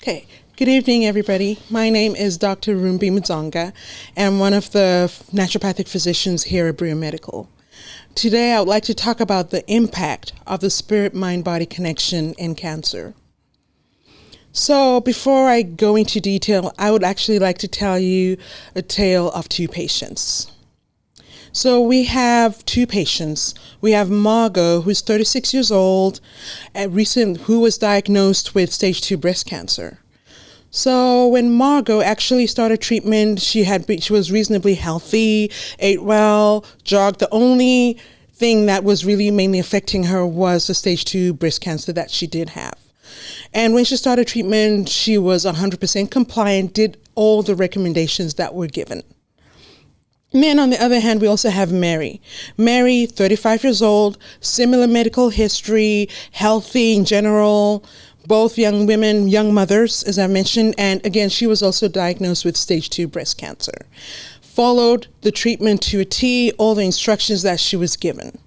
Okay, good evening, everybody. My name is Dr. Rumbi Mzonga, and I'm one of the naturopathic physicians here at Brio-Medical. Today, I would like to talk about the impact of the spirit-mind-body connection in cancer. So before I go into detail, I would actually like to tell you a tale of two patients. So we have two patients. We have Margot, who's 36 years old, who was diagnosed with stage 2 breast cancer. So when Margot actually started treatment, she was reasonably healthy, ate well, jogged. The only thing that was really mainly affecting her was the stage 2 breast cancer that she did have. And when she started treatment, she was 100% compliant, did all the recommendations that were given. And then on the other hand, we also have Mary. Mary, 35 years old, similar medical history, healthy in general, both young women, young mothers, as I mentioned. And again, she was also diagnosed with stage 2 breast cancer. Followed the treatment to a T, all the instructions that she was given.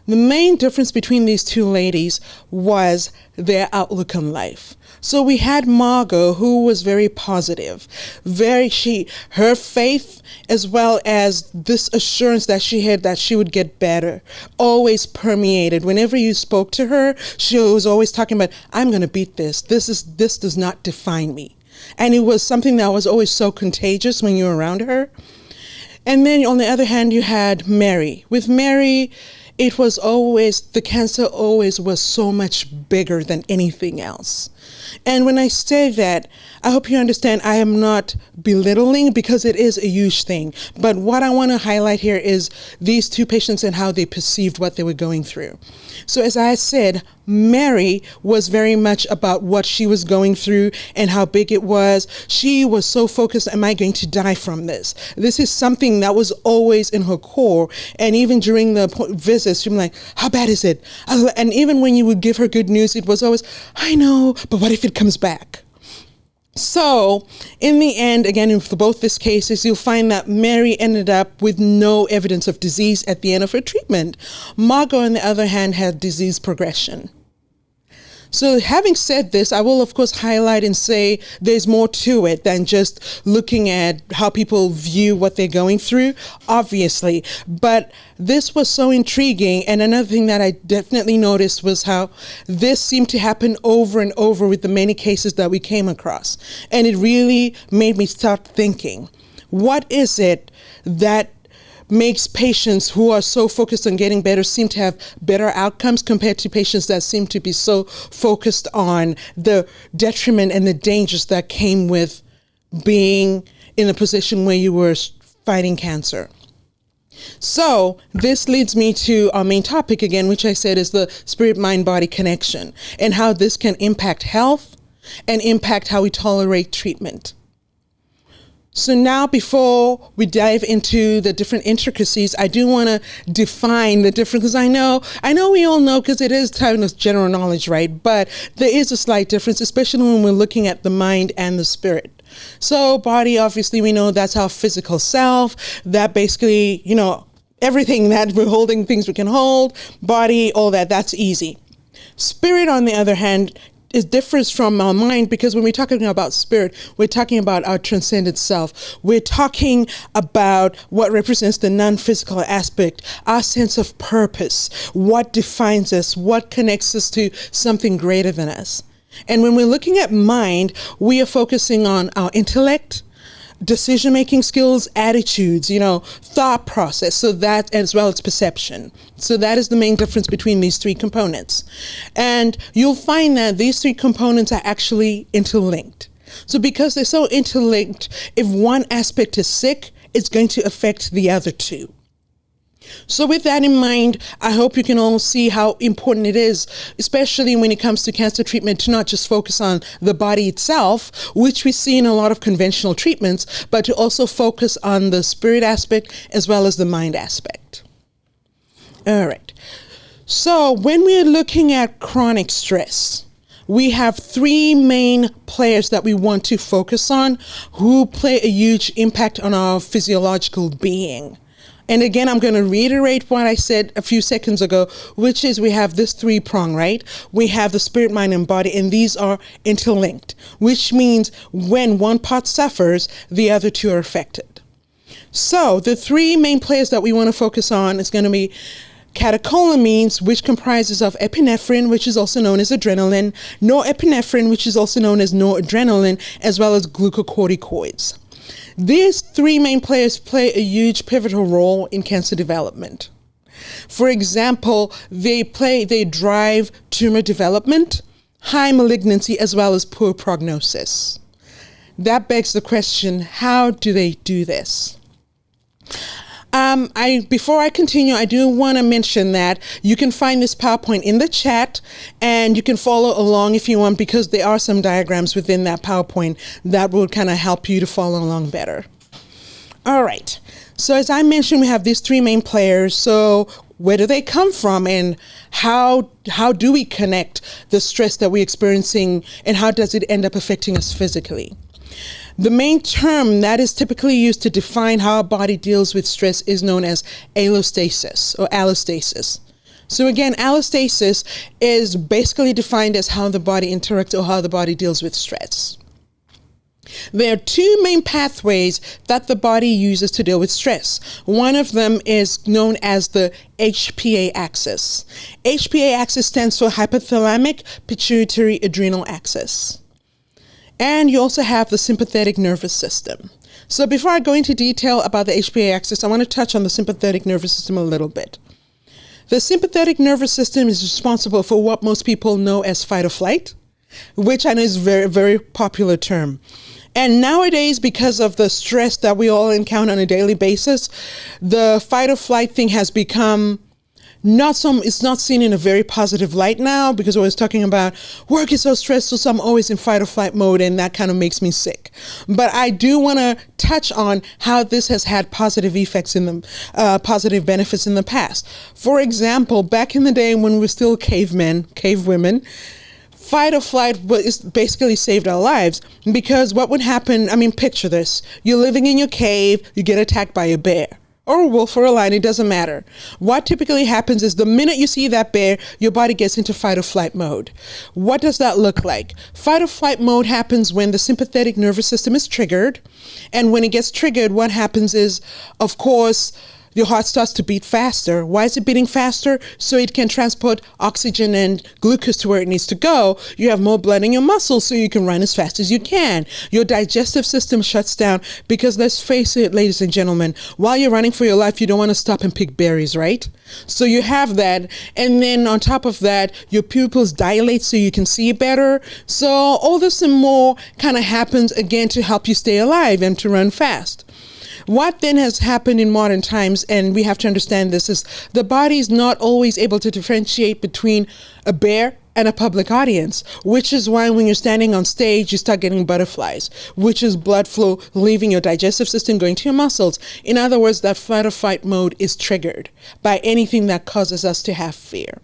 The main difference between these two ladies was their outlook on life. So we had Margot, who was very positive, her faith, as well as this assurance that she had that she would get better, always permeated. Whenever you spoke to her, she was always talking about, I'm going to beat this. This does not define me. And it was something that was always so contagious when you were around her. And then on the other hand, you had Mary. With Mary, it was always, the cancer always was so much bigger than anything else. And when I say that, I hope you understand I am not belittling, because it is a huge thing. But what I want to highlight here is these two patients and how they perceived what they were going through. So as I said, Mary was very much about what she was going through and how big it was. She was so focused, am I going to die from this? This is something that was always in her core. And even during the visits, she'd be like, how bad is it? And even when you would give her good news, it was always, I know, but what if it comes back? So in the end, again, in both these cases, you'll find that Mary ended up with no evidence of disease at the end of her treatment. Margot, on the other hand, had disease progression. So having said this, I will, of course, highlight and say there's more to it than just looking at how people view what they're going through, obviously. But this was so intriguing. And another thing that I definitely noticed was how this seemed to happen over and over with the many cases that we came across. And it really made me start thinking, what is it that makes patients who are so focused on getting better seem to have better outcomes compared to patients that seem to be so focused on the detriment and the dangers that came with being in a position where you were fighting cancer. So this leads me to our main topic again, which I said is the spirit-mind-body connection and how this can impact health and impact how we tolerate treatment. So now, before we dive into the different intricacies, I do want to define the difference, because I know we all know, because it is kind of general knowledge, right? But there is a slight difference, especially when we're looking at the mind and the spirit. So body, obviously, we know that's our physical self, that basically, everything that we're holding, things we can hold, body, all that, that's easy. Spirit, on the other hand, it differs from our mind, because when we're talking about spirit, we're talking about our transcendent self. We're talking about what represents the non-physical aspect, our sense of purpose, what defines us, what connects us to something greater than us. And when we're looking at mind, we are focusing on our intellect, decision-making skills, attitudes, thought process, so that, as well as perception. So that is the main difference between these three components. And you'll find that these three components are actually interlinked. So because they're so interlinked, if one aspect is sick, it's going to affect the other two. So with that in mind, I hope you can all see how important it is, especially when it comes to cancer treatment, to not just focus on the body itself, which we see in a lot of conventional treatments, but to also focus on the spirit aspect as well as the mind aspect. All right. So when we're looking at chronic stress, we have three main players that we want to focus on who play a huge impact on our physiological being. And again, I'm going to reiterate what I said a few seconds ago, which is we have this three prong, right? We have the spirit, mind, and body, and these are interlinked, which means when one part suffers, the other two are affected. So the three main players that we want to focus on is going to be catecholamines, which comprises of epinephrine, which is also known as adrenaline, norepinephrine, which is also known as noradrenaline, as well as glucocorticoids. These three main players play a huge pivotal role in cancer development. For example, they drive tumor development, high malignancy, as well as poor prognosis. That begs the question, how do they do this? Before I continue, I do want to mention that you can find this PowerPoint in the chat, and you can follow along if you want, because there are some diagrams within that PowerPoint that will kind of help you to follow along better. All right. So as I mentioned, we have these three main players. So where do they come from, and how do we connect the stress that we're experiencing, and how does it end up affecting us physically? The main term that is typically used to define how our body deals with stress is known as allostasis or allostasis. So again, allostasis is basically defined as how the body interacts or how the body deals with stress. There are two main pathways that the body uses to deal with stress. One of them is known as the HPA axis. HPA axis stands for hypothalamic pituitary adrenal axis. And you also have the sympathetic nervous system. So before I go into detail about the HPA axis, I want to touch on the sympathetic nervous system a little bit. The sympathetic nervous system is responsible for what most people know as fight or flight, which I know is a very, very popular term. And nowadays, because of the stress that we all encounter on a daily basis, the fight or flight thing has become it's not seen in a very positive light now, because we're always talking about work is so stressful, so I'm always in fight or flight mode, and that kind of makes me sick. But I do want to touch on how this has had positive effects in the positive benefits in the past. For example, back in the day when we were still cavemen, cavewomen, fight or flight basically saved our lives, because what would happen, picture this. You're living in your cave, you get attacked by a bear. Or a wolf or a lion, it doesn't matter. What typically happens is the minute you see that bear, your body gets into fight or flight mode. What does that look like? Fight or flight mode happens when the sympathetic nervous system is triggered. And when it gets triggered, what happens is, of course, your heart starts to beat faster. Why is it beating faster? So it can transport oxygen and glucose to where it needs to go. You have more blood in your muscles, so you can run as fast as you can. Your digestive system shuts down because, let's face it, ladies and gentlemen, while you're running for your life, you don't want to stop and pick berries, right? So you have that. And then on top of that, your pupils dilate so you can see better. So all this and more kind of happens again to help you stay alive and to run fast. What then has happened in modern times, and we have to understand this, is the body is not always able to differentiate between a bear and a public audience, which is why when you're standing on stage, you start getting butterflies, which is blood flow leaving your digestive system, going to your muscles. In other words, that fight or fight mode is triggered by anything that causes us to have fear.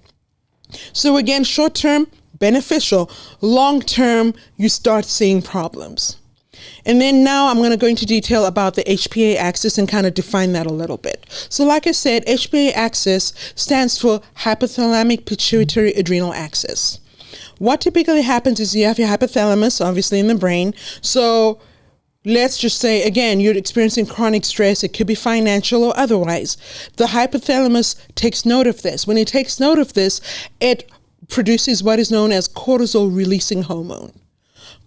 So again, short term, beneficial. Long term, you start seeing problems. And then now I'm going to go into detail about the HPA axis and kind of define that a little bit. So like I said, HPA axis stands for hypothalamic pituitary adrenal axis. What typically happens is you have your hypothalamus, obviously in the brain. So let's just say, again, you're experiencing chronic stress. It could be financial or otherwise. The hypothalamus takes note of this. When it takes note of this, it produces what is known as cortisol-releasing hormone.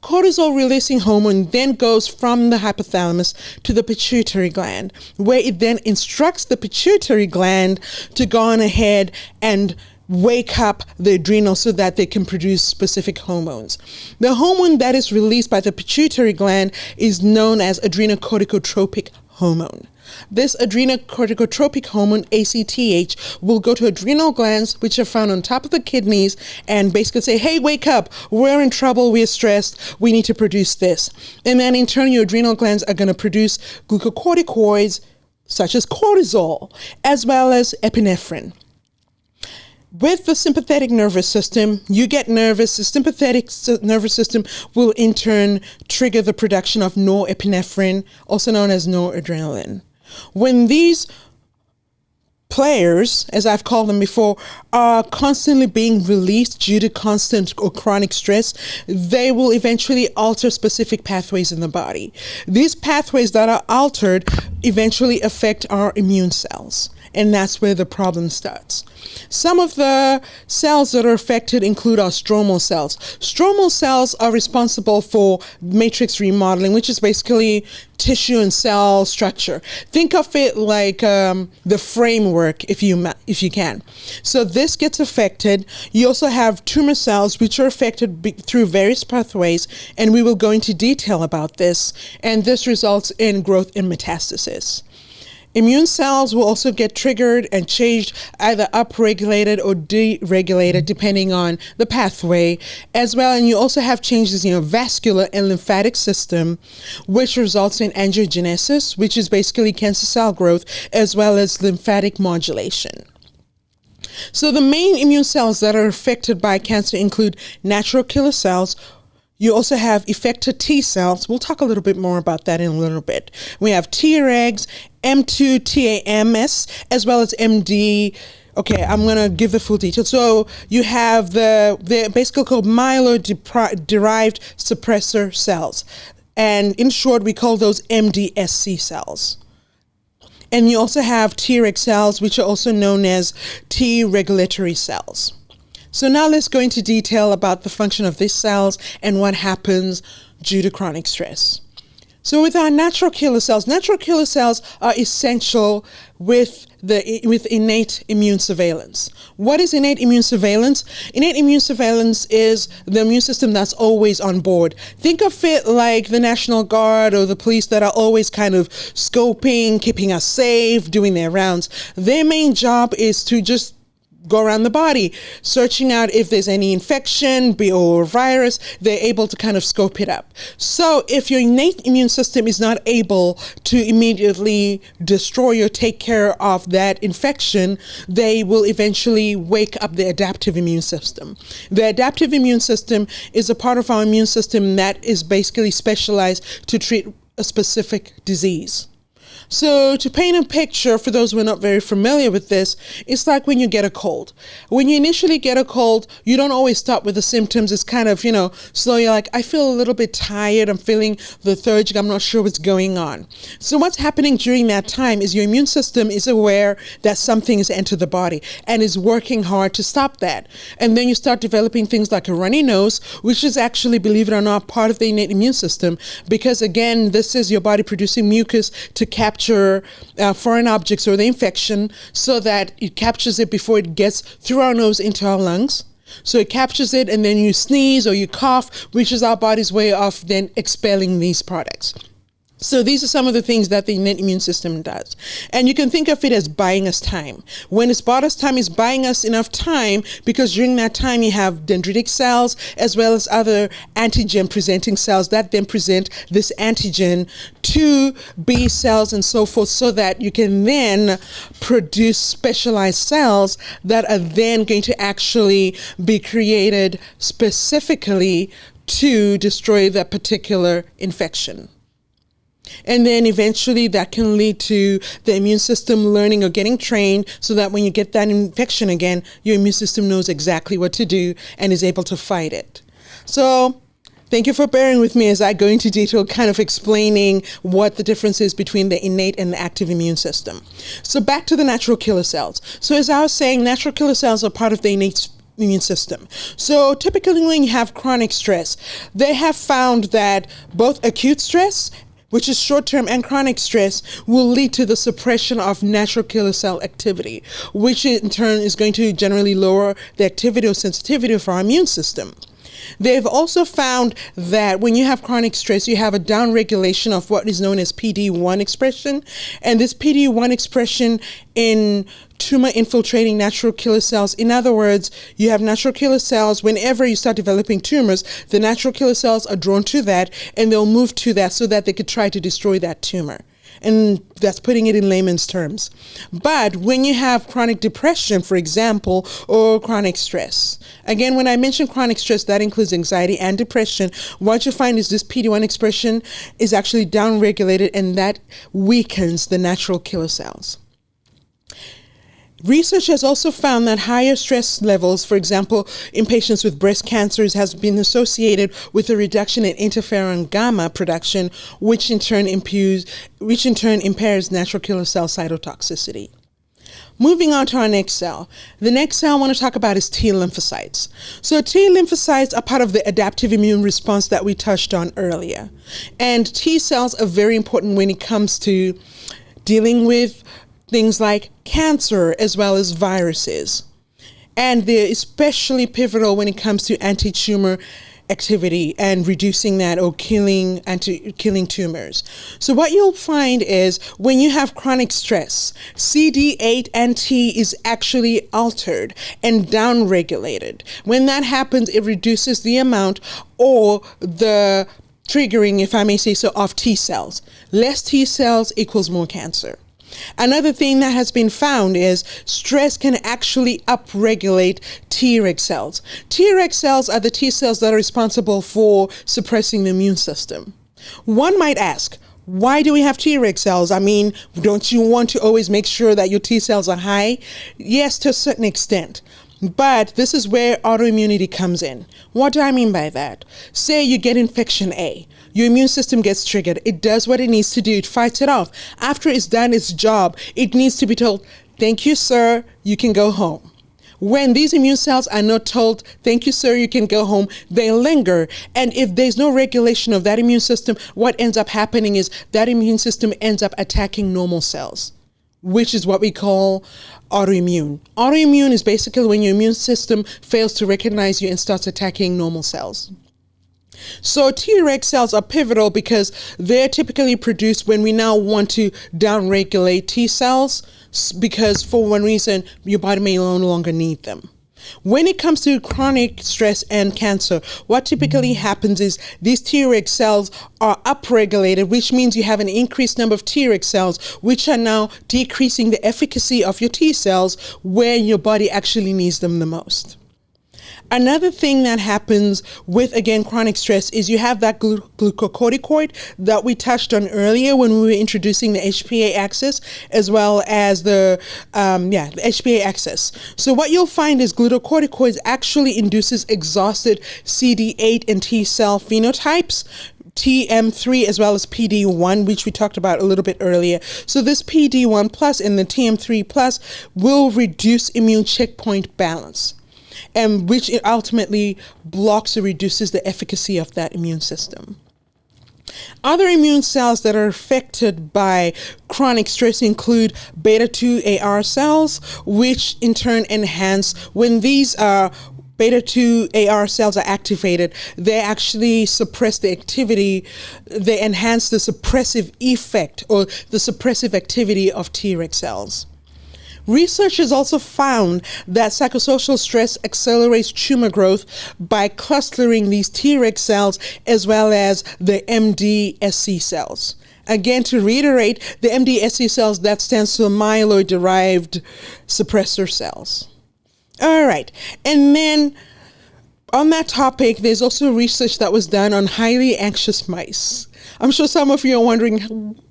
Cortisol-releasing hormone then goes from the hypothalamus to the pituitary gland, where it then instructs the pituitary gland to go on ahead and wake up the adrenals so that they can produce specific hormones. The hormone that is released by the pituitary gland is known as adrenocorticotropic hormone. This adrenocorticotropic hormone, ACTH, will go to adrenal glands, which are found on top of the kidneys, and basically say, hey, wake up, we're in trouble, we're stressed, we need to produce this. And then in turn, your adrenal glands are going to produce glucocorticoids, such as cortisol, as well as epinephrine. With the sympathetic nervous system, you get nervous. The sympathetic nervous system will in turn trigger the production of norepinephrine, also known as noradrenaline. When these players, as I've called them before, are constantly being released due to constant or chronic stress, they will eventually alter specific pathways in the body. These pathways that are altered eventually affect our immune cells. And that's where the problem starts. Some of the cells that are affected include our stromal cells. Stromal cells are responsible for matrix remodeling, which is basically tissue and cell structure. Think of it like the framework, if you can. So this gets affected. You also have tumor cells, which are affected through various pathways, and we will go into detail about this. And this results in growth and metastasis. Immune cells will also get triggered and changed, either upregulated or deregulated, depending on the pathway as well. And you also have changes in your vascular and lymphatic system, which results in angiogenesis, which is basically cancer cell growth, as well as lymphatic modulation. So the main immune cells that are affected by cancer include natural killer cells. You also have effector T cells. We'll talk a little bit more about that in a little bit. We have Tregs, M2 TAMS, as well as MD. Okay, I'm going to give the full details. So you have they're basically called myeloid-derived suppressor cells. And in short, we call those MDSC cells. And you also have Treg cells, which are also known as T regulatory cells. So now let's go into detail about the function of these cells and what happens due to chronic stress. So with our natural killer cells are essential with innate immune surveillance. What is innate immune surveillance? Innate immune surveillance is the immune system that's always on board. Think of it like the National Guard or the police that are always kind of scoping, keeping us safe, doing their rounds. Their main job is to just go around the body, searching out if there's any infection or virus. They're able to kind of scope it up. So if your innate immune system is not able to immediately destroy or take care of that infection, they will eventually wake up the adaptive immune system. The adaptive immune system is a part of our immune system that is basically specialized to treat a specific disease. So to paint a picture, for those who are not very familiar with this, it's like when you get a cold. When you initially get a cold, you don't always start with the symptoms. It's kind of, slow. You're like, I feel a little bit tired. I'm feeling lethargic. I'm not sure what's going on. So what's happening during that time is your immune system is aware that something has entered the body and is working hard to stop that. And then you start developing things like a runny nose, which is actually, believe it or not, part of the innate immune system. Because again, this is your body producing mucus to capture foreign objects or the infection, so that it captures it before it gets through our nose into our lungs. So it captures it, and then you sneeze or you cough, which is our body's way of then expelling these products. So these are some of the things that the innate immune system does. And you can think of it as buying us time. When it's bought us time, it's buying us enough time because during that time you have dendritic cells as well as other antigen presenting cells that then present this antigen to B cells and so forth, so that you can then produce specialized cells that are then going to actually be created specifically to destroy that particular infection. And then eventually that can lead to the immune system learning or getting trained so that when you get that infection again, your immune system knows exactly what to do and is able to fight it. So thank you for bearing with me as I go into detail, kind of explaining what the difference is between the innate and the active immune system. So back to the natural killer cells. So as I was saying, natural killer cells are part of the innate immune system. So typically when you have chronic stress, they have found that both acute stress, which is short-term, and chronic stress will lead to the suppression of natural killer cell activity, which in turn is going to generally lower the activity or sensitivity of our immune system. They've also found that when you have chronic stress, you have a downregulation of what is known as PD-1 expression. And this PD-1 expression in tumor infiltrating natural killer cells. In other words, you have natural killer cells. Whenever you start developing tumors, the natural killer cells are drawn to that and they'll move to that so that they could try to destroy that tumor. And that's putting it in layman's terms. But when you have chronic depression, for example, or chronic stress, again, when I mention chronic stress, that includes anxiety and depression, what you find is this PD-1 expression is actually downregulated, and that weakens the natural killer cells. Research has also found that higher stress levels, for example, in patients with breast cancers, has been associated with a reduction in interferon gamma production, which in turn impairs natural killer cell cytotoxicity. Moving on to our next cell. The next cell I want to talk about is T lymphocytes. So T lymphocytes are part of the adaptive immune response that we touched on earlier. And T cells are very important when it comes to dealing with things like cancer as well as viruses. And they're especially pivotal when it comes to anti-tumor activity and reducing that or killing tumors. So what you'll find is when you have chronic stress, CD8 and T is actually altered and downregulated. When that happens, it reduces the amount or the triggering, if I may say so, of T cells. Less T cells equals more cancer. Another thing that has been found is stress can actually upregulate Treg cells. Treg cells are the T cells that are responsible for suppressing the immune system. One might ask, why do we have Treg cells? I mean, don't you want to always make sure that your T cells are high? Yes, to a certain extent. But this is where autoimmunity comes in. What do I mean by that? Say you get infection A. Your immune system gets triggered. It does what it needs to do. It fights it off. After it's done its job, it needs to be told, thank you, sir, you can go home. When these immune cells are not told, thank you, sir, you can go home, they linger. And if there's no regulation of that immune system, what ends up happening is that immune system ends up attacking normal cells, which is what we call autoimmune. Autoimmune is basically when your immune system fails to recognize you and starts attacking normal cells. So Treg cells are pivotal because they're typically produced when we now want to downregulate T cells because for one reason, your body may no longer need them. When it comes to chronic stress and cancer, what typically happens is these Treg cells are upregulated, which means you have an increased number of Treg cells, which are now decreasing the efficacy of your T cells where your body actually needs them the most. Another thing that happens with, again, chronic stress is you have that glucocorticoid that we touched on earlier when we were introducing the HPA axis, as well as the HPA axis. So what you'll find is glucocorticoids actually induces exhausted CD8 and T cell phenotypes, TM3 as well as PD1, which we talked about a little bit earlier. So this PD1 plus and the TM3 plus will reduce immune checkpoint balance, and which it ultimately blocks or reduces the efficacy of that immune system. Other immune cells that are affected by chronic stress include beta-2 AR cells, which in turn enhance when these beta-2 AR cells are activated, they actually suppress the activity, they enhance the suppressive effect or the suppressive activity of Treg cells. Research has also found that psychosocial stress accelerates tumor growth by clustering these Treg cells as well as the MDSC cells. Again, to reiterate, the MDSC cells, that stands for myeloid-derived suppressor cells. All right, and then on that topic, there's also research that was done on highly anxious mice. I'm sure some of you are wondering,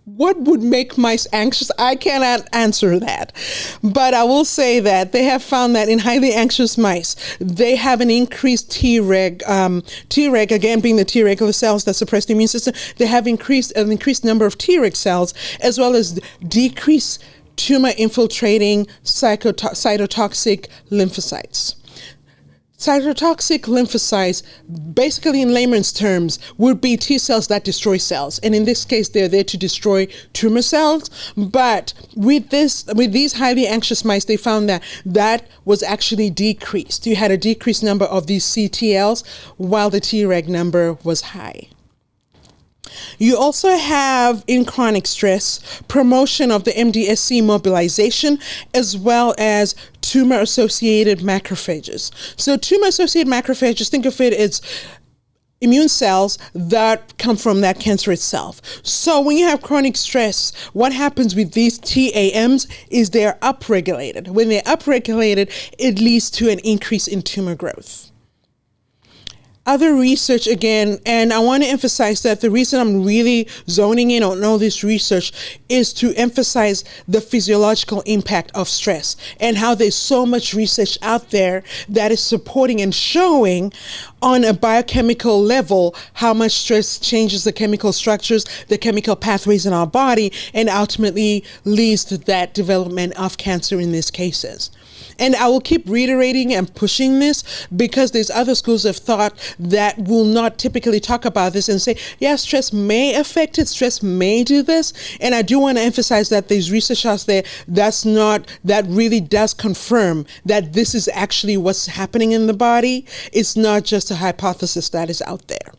what would make mice anxious? I cannot answer that. But I will say that they have found that in highly anxious mice, they have an increased Treg, again being the T regular cells that suppress the immune system, they have an increased number of Treg cells, as well as decreased tumor-infiltrating cytotoxic lymphocytes. Cytotoxic lymphocytes, basically in layman's terms, would be T cells that destroy cells. And in this case, they're there to destroy tumor cells. But with these highly anxious mice, they found that was actually decreased. You had a decreased number of these CTLs while the Treg number was high. You also have, in chronic stress, promotion of the MDSC mobilization, as well as tumor-associated macrophages. So tumor-associated macrophages, think of it as immune cells that come from that cancer itself. So when you have chronic stress, what happens with these TAMs is they're upregulated. When they're upregulated, it leads to an increase in tumor growth. Other research again, and I want to emphasize that the reason I'm really zoning in on all this research is to emphasize the physiological impact of stress and how there's so much research out there that is supporting and showing on a biochemical level how much stress changes the chemical structures, the chemical pathways in our body, and ultimately leads to that development of cancer in these cases. And I will keep reiterating and pushing this because there's other schools of thought that will not typically talk about this and say, yeah, stress may affect it, stress may do this. And I do want to emphasize that there's research out there that really does confirm that this is actually what's happening in the body. It's not just a hypothesis that is out there.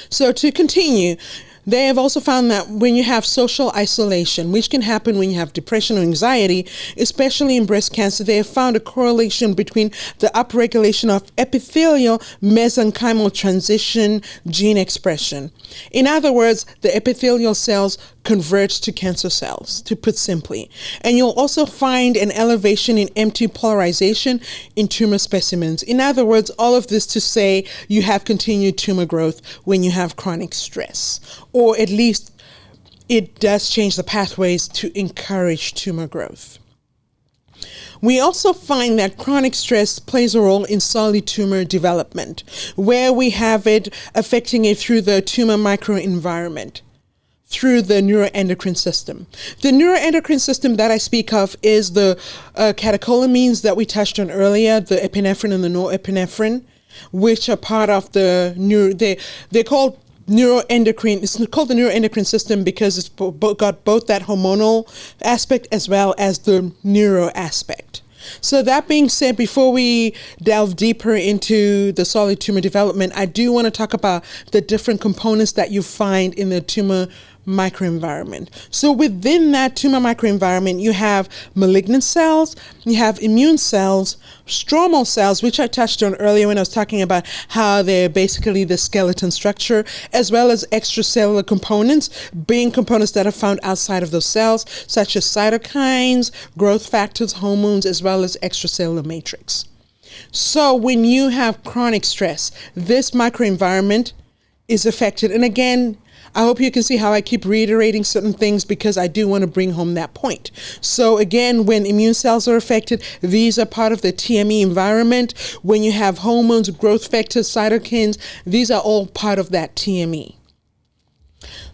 So to continue, they have also found that when you have social isolation, which can happen when you have depression or anxiety, especially in breast cancer, they have found a correlation between the upregulation of epithelial mesenchymal transition gene expression. In other words, the epithelial cells convert to cancer cells, to put simply. And you'll also find an elevation in empty polarization in tumor specimens. In other words, all of this to say you have continued tumor growth when you have chronic stress, or at least it does change the pathways to encourage tumor growth. We also find that chronic stress plays a role in solid tumor development, where we have it affecting it through the tumor microenvironment, through the neuroendocrine system. The neuroendocrine system that I speak of is the catecholamines that we touched on earlier, the epinephrine and the norepinephrine, which are part of the they're called neuroendocrine. It's called the neuroendocrine system because it's got both that hormonal aspect as well as the neuro aspect. So that being said, before we delve deeper into the solid tumor development, I do want to talk about the different components that you find in the tumor microenvironment. So within that tumor microenvironment, you have malignant cells, you have immune cells, stromal cells, which I touched on earlier when I was talking about how they're basically the skeleton structure, as well as extracellular components, being components that are found outside of those cells, such as cytokines, growth factors, hormones, as well as extracellular matrix. So when you have chronic stress, this microenvironment is affected. And again, I hope you can see how I keep reiterating certain things because I do want to bring home that point. So again, when immune cells are affected, these are part of the TME environment. When you have hormones, growth factors, cytokines, these are all part of that TME.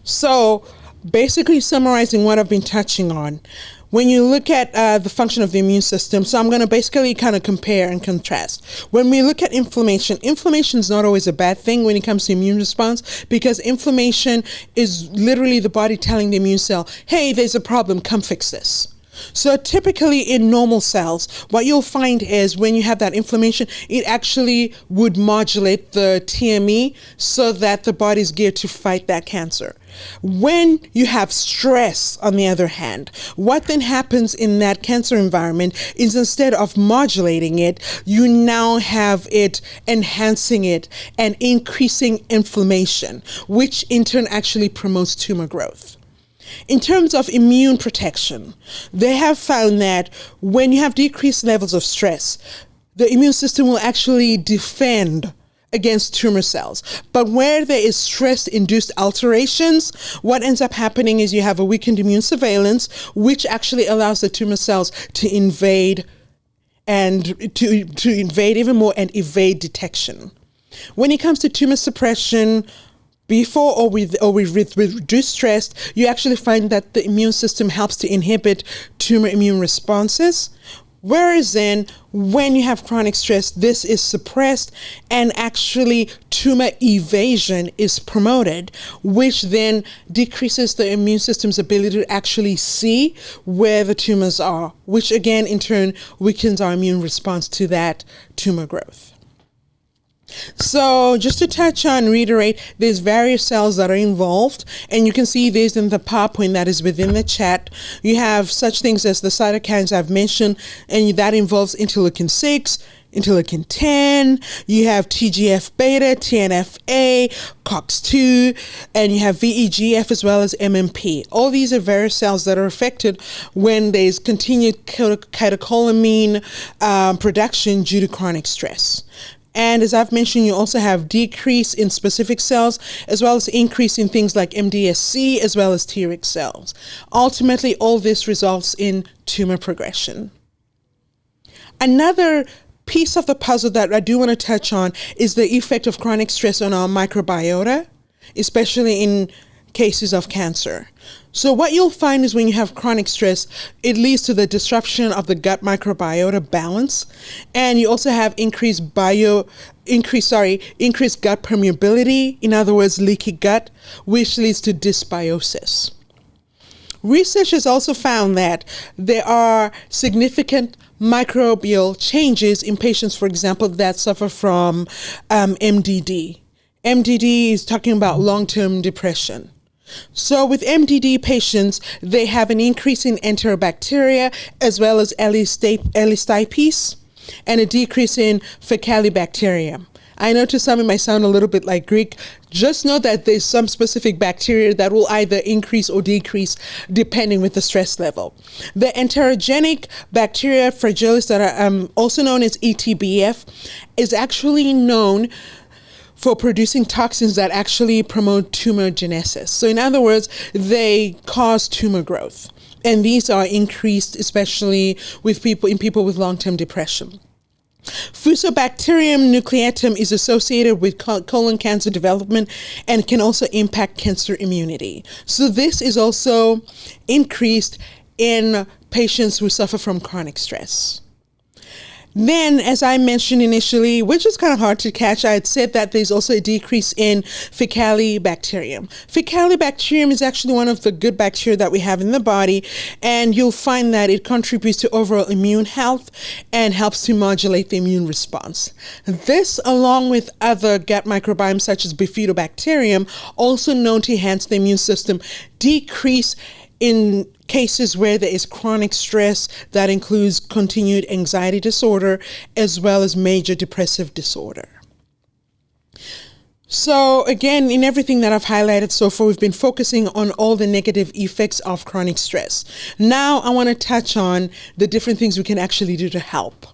So basically summarizing what I've been touching on, when you look at the function of the immune system, so I'm going to basically kind of compare and contrast. When we look at inflammation is not always a bad thing when it comes to immune response, because inflammation is literally the body telling the immune cell, hey, there's a problem, come fix this. So typically in normal cells, what you'll find is when you have that inflammation, it actually would modulate the TME so that the body's geared to fight that cancer. When you have stress, on the other hand, what then happens in that cancer environment is instead of modulating it, you now have it enhancing it and increasing inflammation, which in turn actually promotes tumor growth. In terms of immune protection, they have found that when you have decreased levels of stress, the immune system will actually defend against tumor cells. But where there is stress-induced alterations, what ends up happening is you have a weakened immune surveillance, which actually allows the tumor cells to invade and to invade even more and evade detection. When it comes to tumor suppression, before or with reduced stress, you actually find that the immune system helps to inhibit tumor immune responses. Whereas then, when you have chronic stress, this is suppressed and actually tumor evasion is promoted, which then decreases the immune system's ability to actually see where the tumors are, which again, in turn, weakens our immune response to that tumor growth. So just to touch on, reiterate, there's various cells that are involved, and you can see these in the PowerPoint that is within the chat. You have such things as the cytokines I've mentioned, and that involves interleukin-6, interleukin-10, you have TGF-beta, TNF-A, COX-2, and you have VEGF as well as MMP. All these are various cells that are affected when there's continued catecholamine production due to chronic stress. And as I've mentioned, you also have decrease in specific cells, as well as increase in things like MDSC, as well as Treg cells. Ultimately, all this results in tumor progression. Another piece of the puzzle that I do want to touch on is the effect of chronic stress on our microbiota, especially in cases of cancer. So what you'll find is when you have chronic stress, it leads to the disruption of the gut microbiota balance, and you also have increased gut permeability, in other words, leaky gut, which leads to dysbiosis. Research has also found that there are significant microbial changes in patients, for example, that suffer from MDD. MDD is talking about long-term depression. So with MDD patients, they have an increase in enterobacteria as well as L-stipes and a decrease in Faecalibacterium. I know to some it might sound a little bit like Greek. Just know that there's some specific bacteria that will either increase or decrease depending with the stress level. The enterogenic bacteria fragilis, that are also known as ETBF, is actually known for producing toxins that actually promote tumorigenesis. So in other words, they cause tumor growth. And these are increased especially with people with long-term depression. Fusobacterium nucleatum is associated with colon cancer development and can also impact cancer immunity. So this is also increased in patients who suffer from chronic stress. Then, as I mentioned initially, which is kind of hard to catch, I had said that there's also a decrease in Faecalibacterium. Faecalibacterium is actually one of the good bacteria that we have in the body, and you'll find that it contributes to overall immune health and helps to modulate the immune response. This, along with other gut microbiomes such as Bifidobacterium, also known to enhance the immune system, decrease in cases where there is chronic stress that includes continued anxiety disorder as well as major depressive disorder. So again, in everything that I've highlighted so far, we've been focusing on all the negative effects of chronic stress. Now I want to touch on the different things we can actually do to help.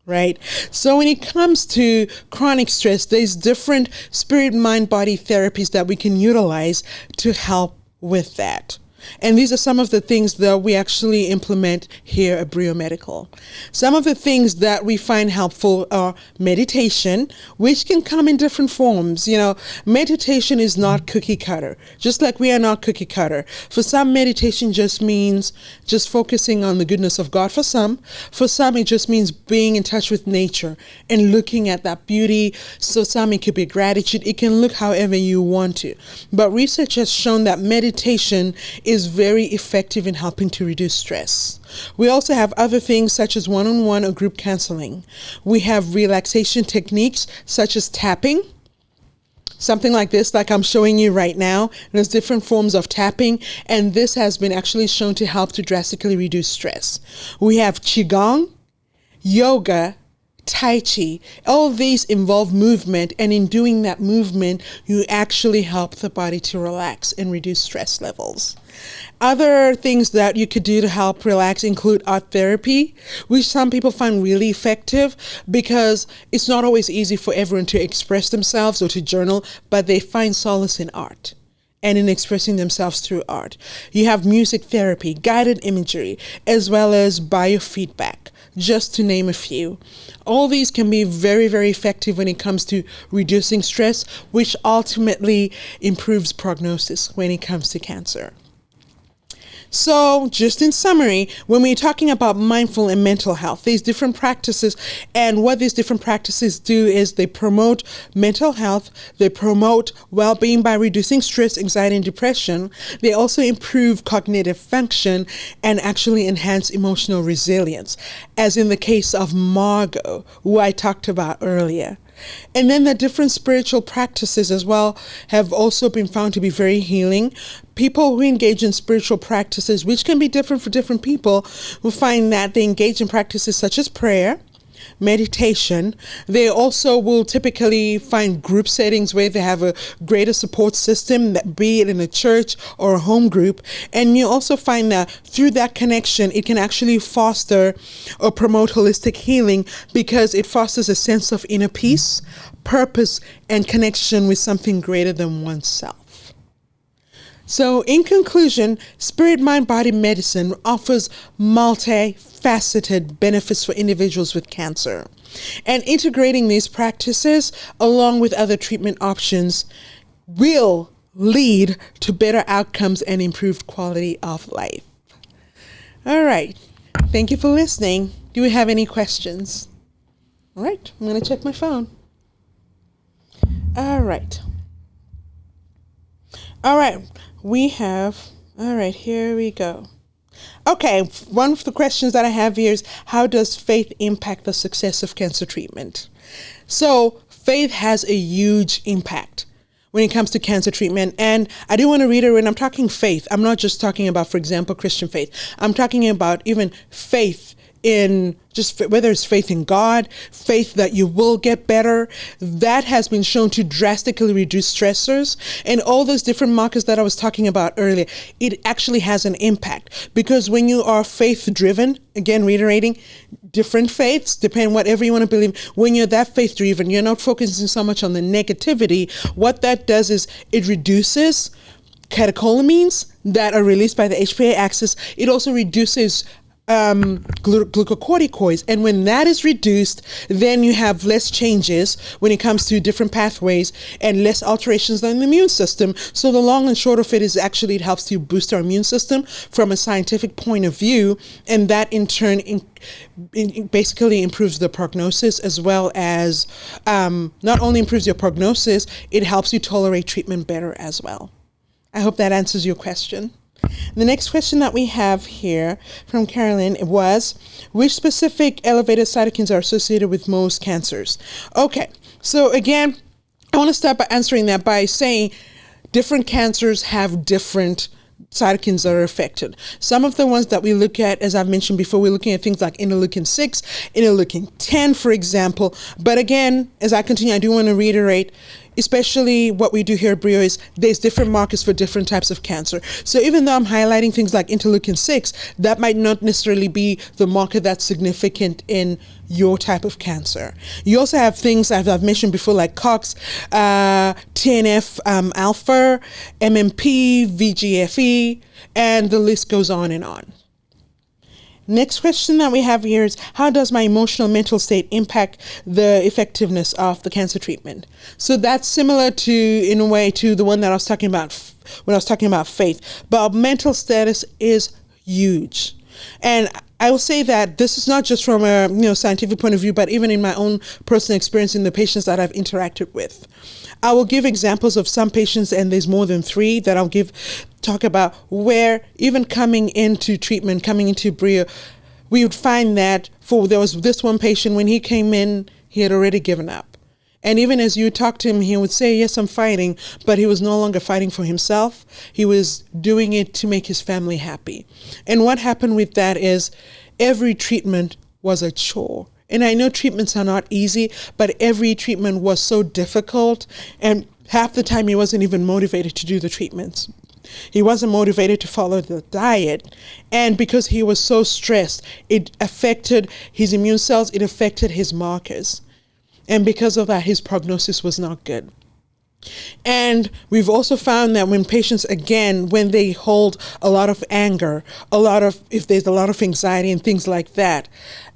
Right? So when it comes to chronic stress, there's different spirit, mind, body therapies that we can utilize to help with that. And these are some of the things that we actually implement here at Brio-Medical. Some of the things that we find helpful are meditation, which can come in different forms. You know, meditation is not cookie cutter, just like we are not cookie cutter. For some, meditation just means just focusing on the goodness of God. For some, it just means being in touch with nature and looking at that beauty. So some, it could be gratitude. It can look however you want to. But research has shown that meditation is very effective in helping to reduce stress. We also have other things such as one-on-one or group counseling. We have relaxation techniques such as tapping, something like this, like I'm showing you right now. There's different forms of tapping, and this has been actually shown to help to drastically reduce stress. We have Qigong, yoga, Tai Chi. All of these involve movement, and in doing that movement, you actually help the body to relax and reduce stress levels. Other things that you could do to help relax include art therapy, which some people find really effective because it's not always easy for everyone to express themselves or to journal, but they find solace in art and in expressing themselves through art. You have music therapy, guided imagery, as well as biofeedback, just to name a few. All these can be very, very effective when it comes to reducing stress, which ultimately improves prognosis when it comes to cancer. So just in summary, when we're talking about mindful and mental health, there's different practices, and what these different practices do is they promote mental health, they promote well-being by reducing stress, anxiety, and depression. They also improve cognitive function and actually enhance emotional resilience, as in the case of Margot, who I talked about earlier. And then the different spiritual practices as well have also been found to be very healing. People who engage in spiritual practices, which can be different for different people, will find that they engage in practices such as prayer, meditation. They also will typically find group settings where they have a greater support system, that be it in a church or a home group. And you also find that through that connection, it can actually foster or promote holistic healing because it fosters a sense of inner peace, purpose, and connection with something greater than oneself. So in conclusion, spirit, mind, body medicine offers multifaceted benefits for individuals with cancer. And integrating these practices along with other treatment options will lead to better outcomes and improved quality of life. All right. Thank you for listening. Do we have any questions? All right. I'm going to check my phone. All right. Here we go. Okay, one of the questions that I have here is, how does faith impact the success of cancer treatment? So faith has a huge impact when it comes to cancer treatment. And I do want to reiterate, when I'm talking faith, I'm not just talking about, for example, Christian faith. I'm talking about even faith in just whether it's faith in God, faith that you will get better. That has been shown to drastically reduce stressors and all those different markers that I was talking about earlier. It actually has an impact because when you are faith driven, again, reiterating, different faiths, depend whatever you want to believe. When you're that faith driven, you're not focusing so much on the negativity. What that does is it reduces catecholamines that are released by the HPA axis. It also reduces glucocorticoids, and when that is reduced, then you have less changes when it comes to different pathways and less alterations in the immune system. So the long and short of it is actually it helps to boost our immune system from a scientific point of view, and that in turn basically improves the prognosis, as well as not only improves your prognosis, it helps you tolerate treatment better as well. I hope that answers your question. The next question that we have here from Carolyn was, which specific elevated cytokines are associated with most cancers? Okay, so again, I want to start by answering that by saying different cancers have different cytokines that are affected. Some of the ones that we look at, as I've mentioned before, we're looking at things like interleukin 6, interleukin 10, for example. But again, as I continue, I do want to reiterate, especially what we do here at Brio is there's different markers for different types of cancer. So even though I'm highlighting things like interleukin 6, that might not necessarily be the marker that's significant in your type of cancer. You also have things, as I've mentioned before, like COX, TNF alpha, MMP, VGFE, and the list goes on and on. Next question that we have here is, how does my emotional mental state impact the effectiveness of the cancer treatment? So that's similar to, in a way, to the one that I was talking about when I was talking about faith. But mental status is huge. And I will say that this is not just from a scientific point of view, but even in my own personal experience in the patients that I've interacted with. I will give examples of some patients, and there's more than 3 that I'll talk about, where even coming into treatment, coming into Brio, we would find that there was this one patient, when he came in, he had already given up. And even as you talk to him, he would say, yes, I'm fighting, but he was no longer fighting for himself. He was doing it to make his family happy. And what happened with that is every treatment was a chore. And I know treatments are not easy, but every treatment was so difficult. And half the time he wasn't even motivated to do the treatments. He wasn't motivated to follow the diet. And because he was so stressed, it affected his immune cells, it affected his markers. And because of that, his prognosis was not good. And we've also found that when patients, again, when they hold a lot of anger, if there's a lot of anxiety and things like that,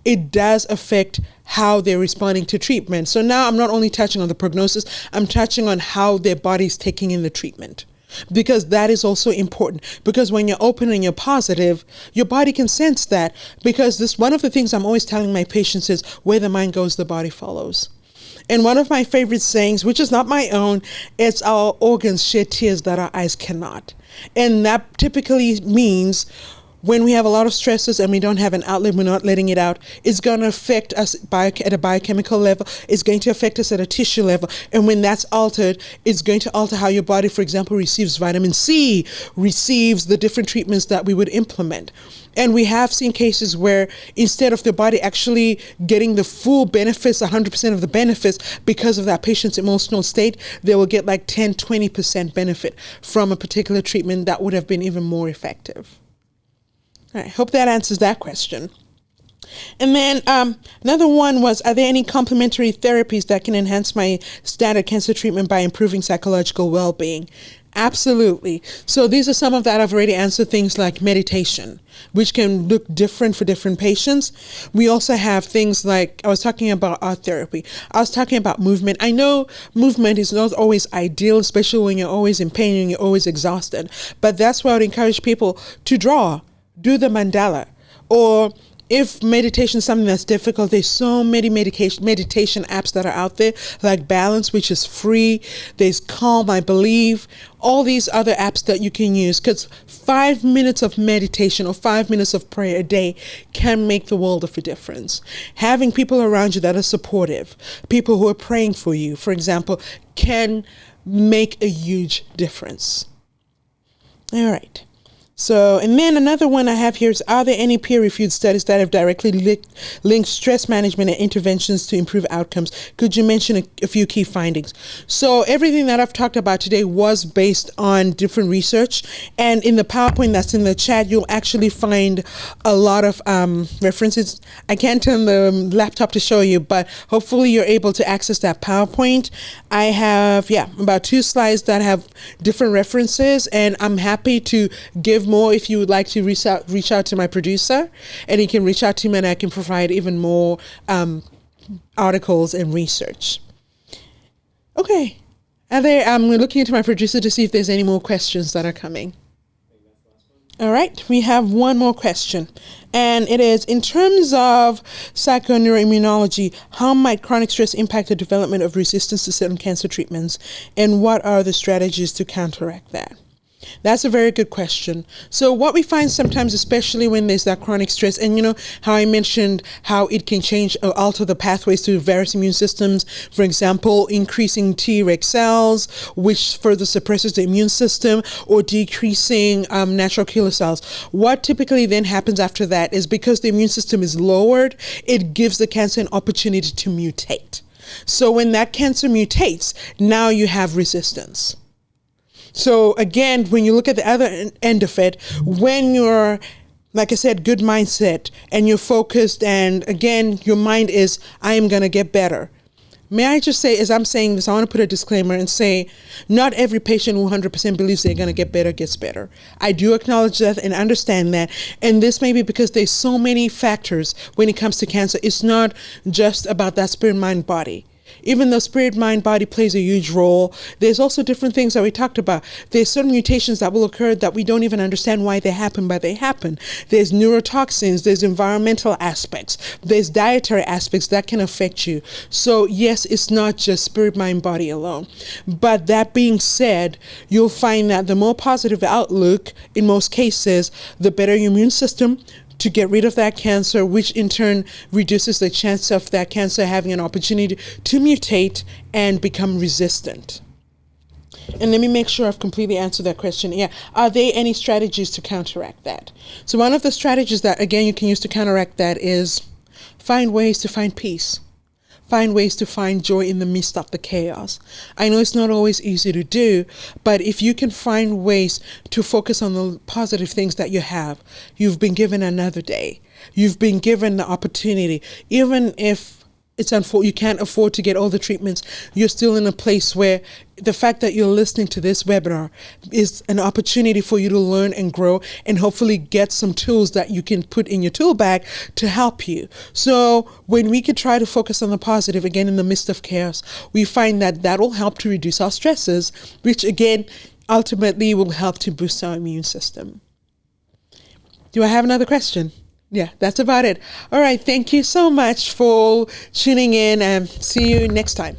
it does affect how they're responding to treatment. So now I'm not only touching on the prognosis, I'm touching on how their body's taking in the treatment. Because that is also important. Because when you're open and you're positive, your body can sense that. Because one of the things I'm always telling my patients is, where the mind goes, the body follows. And one of my favorite sayings, which is not my own, it's our organs shed tears that our eyes cannot. And that typically means when we have a lot of stresses and we don't have an outlet, we're not letting it out, it's going to affect us at a biochemical level. It's going to affect us at a tissue level. And when that's altered, it's going to alter how your body, for example, receives vitamin C, receives the different treatments that we would implement. And we have seen cases where instead of the body actually getting the full benefits, 100% of the benefits because of that patient's emotional state, they will get like 10, 20% benefit from a particular treatment that would have been even more effective. All right, hope that answers that question. And then another one was, are there any complementary therapies that can enhance my standard cancer treatment by improving psychological well-being? Absolutely. So these are some of that. I've already answered things like meditation, which can look different for different patients. We also have things like, I was talking about art therapy. I was talking about movement. I know movement is not always ideal, especially when you're always in pain and you're always exhausted. But that's why I would encourage people to draw, do the mandala, or if meditation is something that's difficult, there's so many meditation apps that are out there, like Balance, which is free. There's Calm, I believe, all these other apps that you can use, because 5 minutes of meditation or 5 minutes of prayer a day can make the world of a difference. Having people around you that are supportive, people who are praying for you, for example, can make a huge difference. All right. So, and then another one I have here is, are there any peer-reviewed studies that have directly linked stress management and interventions to improve outcomes? Could you mention a few key findings? So everything that I've talked about today was based on different research. And in the PowerPoint that's in the chat, you'll actually find a lot of references. I can't turn the laptop to show you, but hopefully you're able to access that PowerPoint. I have, about 2 slides that have different references, and I'm happy to give more if you would like to reach out to my producer, and he can reach out to me and I can provide even more articles and research. Okay, I'm looking into my producer to see if there's any more questions that are coming. All right, we have one more question, and it is, in terms of psychoneuroimmunology, how might chronic stress impact the development of resistance to certain cancer treatments, and what are the strategies to counteract that? That's a very good question. So what we find sometimes, especially when there's that chronic stress, and you know how I mentioned how it can change or alter the pathways to various immune systems, for example, increasing Treg cells, which further suppresses the immune system, or decreasing natural killer cells. What typically then happens after that is, because the immune system is lowered, it gives the cancer an opportunity to mutate. So when that cancer mutates, now you have resistance. So again, when you look at the other end of it, when you're, like I said, good mindset, and you're focused, and again, your mind is, I am going to get better. May I just say, as I'm saying this, I want to put a disclaimer and say, not every patient who 100% believes they're going to get better gets better. I do acknowledge that and understand that. And this may be because there's so many factors when it comes to cancer. It's not just about that spirit, mind, body. Even though spirit, mind, body plays a huge role, there's also different things that we talked about. There's certain mutations that will occur that we don't even understand why they happen, but they happen. There's neurotoxins, there's environmental aspects, there's dietary aspects that can affect you. So yes, it's not just spirit, mind, body alone. But that being said, you'll find that the more positive outlook, in most cases, the better your immune system to get rid of that cancer, which in turn reduces the chance of that cancer having an opportunity to mutate and become resistant. And let me make sure I've completely answered that question. Yeah. Are there any strategies to counteract that? So one of the strategies that, again, you can use to counteract that is find ways to find peace. Find ways to find joy in the midst of the chaos. I know it's not always easy to do, but if you can find ways to focus on the positive things that you have, you've been given another day. You've been given the opportunity. Even if you can't afford to get all the treatments, you're still in a place where the fact that you're listening to this webinar is an opportunity for you to learn and grow, and hopefully get some tools that you can put in your tool bag to help you. So when we could try to focus on the positive, again, in the midst of chaos, we find that that will help to reduce our stresses, which again, ultimately will help to boost our immune system. Do I have another question? Yeah, that's about it. All right. Thank you so much for tuning in, and see you next time.